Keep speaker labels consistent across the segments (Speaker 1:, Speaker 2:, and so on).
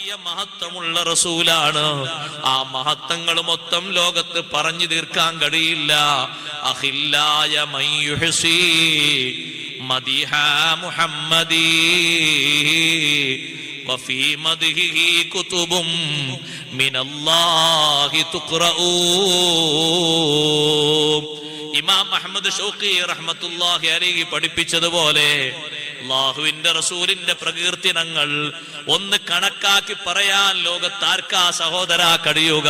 Speaker 1: വലിയ മഹത്വമുള്ള റസൂലാണ്. ആ മഹത്വങ്ങൾ മൊത്തം ലോകത്ത് പറഞ്ഞു തീർക്കാൻ കഴിയില്ല. അഖില്ലായ മയ്യുഹ്സി മദിഹ മുഹമ്മദി വഫീ മദ്ഹിഹി കുതുബും മിനല്ലാഹി തുഖ്റഊ. ഇമാം അഹ്മദ് ഷൗഖി റഹ്മത്തുള്ളാഹി അലൈഹി പഠിപ്പിച്ചതുപോലെ അല്ലാഹുവിന്റെ റസൂലിന്റെ പ്രകീർത്തനങ്ങൾ ഒന്ന് കണക്കാക്കി പറയാൻ ലോകത്താർക്കാ സഹോദരാ കഴിയുക?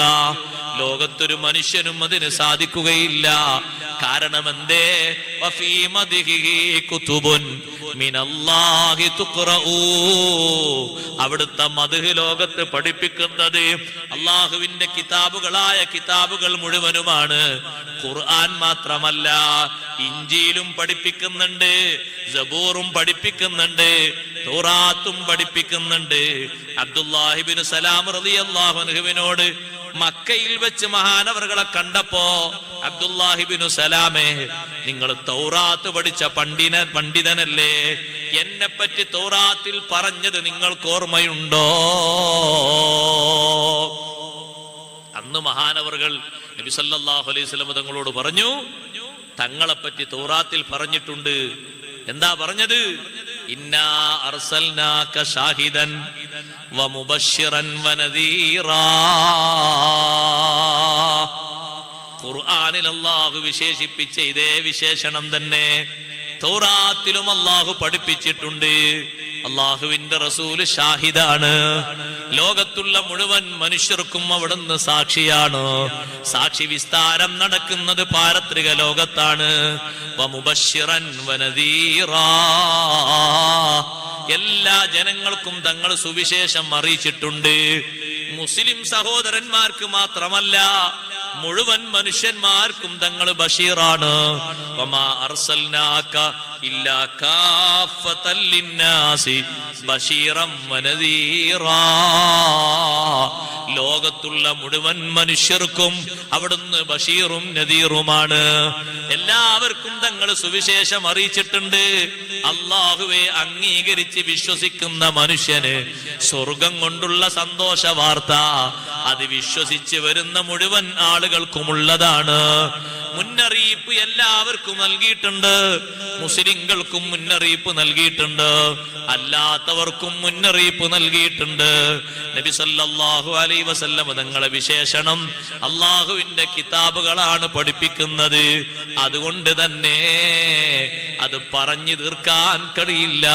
Speaker 1: ലോകത്തൊരു മനുഷ്യനും അതിന് സാധിക്കുകയില്ല. കാരണം എന്തേ? വഫീ മദ്ഹിഹി കുതുബുൻ മിനല്ലാഹി തുഖ്റഊ. അവിടുത്തെ മദ്ഹ് ലോകത്ത് പഠിപ്പിക്കുന്നത് അല്ലാഹുവിന്റെ കിതാബുകളായ കിതാബുകൾ മുഴുവനുമാണ്. ഖുർആൻ മാത്രമല്ല, ഇഞ്ചീലും പഠിപ്പിക്കുന്നുണ്ട്, സബൂറും പഠിപ്പിക്കുന്നുണ്ട്, തൗറാത്തും പഠിപ്പിക്കുന്നുണ്ട്. അബ്ദുല്ലാഹി ഇബ്നു സലാം റളിയല്ലാഹു അൻഹുവിനോട് മക്കയിൽ വെച്ച് മഹാനവറുകളെ കണ്ടപ്പോ അബ്ദുല്ലാഹി ഇബ്നു സലാമേ, നിങ്ങൾ തൗറാത്ത് പഠിച്ച പണ്ഡിതനല്ലേ, എന്നെ പറ്റി തൗറാത്തിൽ പറഞ്ഞത് നിങ്ങൾക്ക് ഓർമ്മയുണ്ടോ? അന്ന് മഹാനവറുകൾ നബി സല്ലല്ലാഹു അലൈഹി വസല്ലം തങ്ങളോട് പറഞ്ഞു, തങ്ങളെപ്പറ്റി തൗറാത്തിൽ പറഞ്ഞിട്ടുണ്ട്. എന്താ പറഞ്ഞത്? ഇന്നാ അർസൽനാക ഷാഹിദൻ വമുബശ്ശിറൻ വനദീറാ. ഖുർആനിൽ അല്ലാഹു വിശേഷിപ്പിച്ച ഇതേ വിശേഷണം തന്നെ തൗറാത്തിലും അല്ലാഹു പഠിപ്പിച്ചിട്ടുണ്ട്. അല്ലാഹുവിന്റെ റസൂല് ഷാഹിദാണ്. ലോകത്തുള്ള മുഴുവൻ മനുഷ്യർക്കും അവിടുന്ന് സാക്ഷിയാണ്. സാക്ഷി വിസ്താരം നടക്കുന്നത് പാരത്രിക ലോകത്താണ്. വമുബശ്ശിറൻ വനദീറാ. എല്ലാ ജനങ്ങൾക്കും തങ്ങൾ സുവിശേഷം അറിയിച്ചിട്ടുണ്ട്. മുസ്ലിം സഹോദരന്മാർക്ക് മാത്രമല്ല, മുഴുവൻ മനുഷ്യന്മാർക്കും തങ്ങൾ ബഷീറാണ്. വമാ അർസൽനാക ഇല്ലാ കാഫത്തൽ ലിന്നാസി ബഷീറൻ വനദീറാ. ലോകത്തുള്ള മുഴുവൻ മനുഷ്യർക്കും അവിടുന്ന് ബഷീറും നദീറുമാണ്. എല്ലാവർക്കും തങ്ങൾ സുവിശേഷം അറിയിച്ചിട്ടുണ്ട്. അല്ലാഹുവെ അംഗീകരിച്ച് വിശ്വസിക്കുന്ന മനുഷ്യന് സ്വർഗം കൊണ്ടുള്ള സന്തോഷ വാർത്ത അത് വിശ്വസിച്ച് വരുന്ന മുഴുവൻ ആളുകൾക്കുമുള്ളതാണ്. മുന്നറിയിപ്പ് എല്ലാവർക്കും നൽകിയിട്ടുണ്ട്. മുസ്ലിങ്ങൾക്കും മുന്നറിയിപ്പ് നൽകിയിട്ടുണ്ട്, അല്ലാത്തവർക്കും മുന്നറിയിപ്പ് നൽകിയിട്ടുണ്ട്. നബി സല്ലല്ലാഹു അലൈഹി വസല്ലം തങ്ങളെ വിശേഷണം അല്ലാഹുവിന്റെ കിതാബുകളാണ് പഠിപ്പിക്കുന്നത്. അതുകൊണ്ട് തന്നെ അത് പറഞ്ഞു തീർക്കാൻ കഴിയില്ല.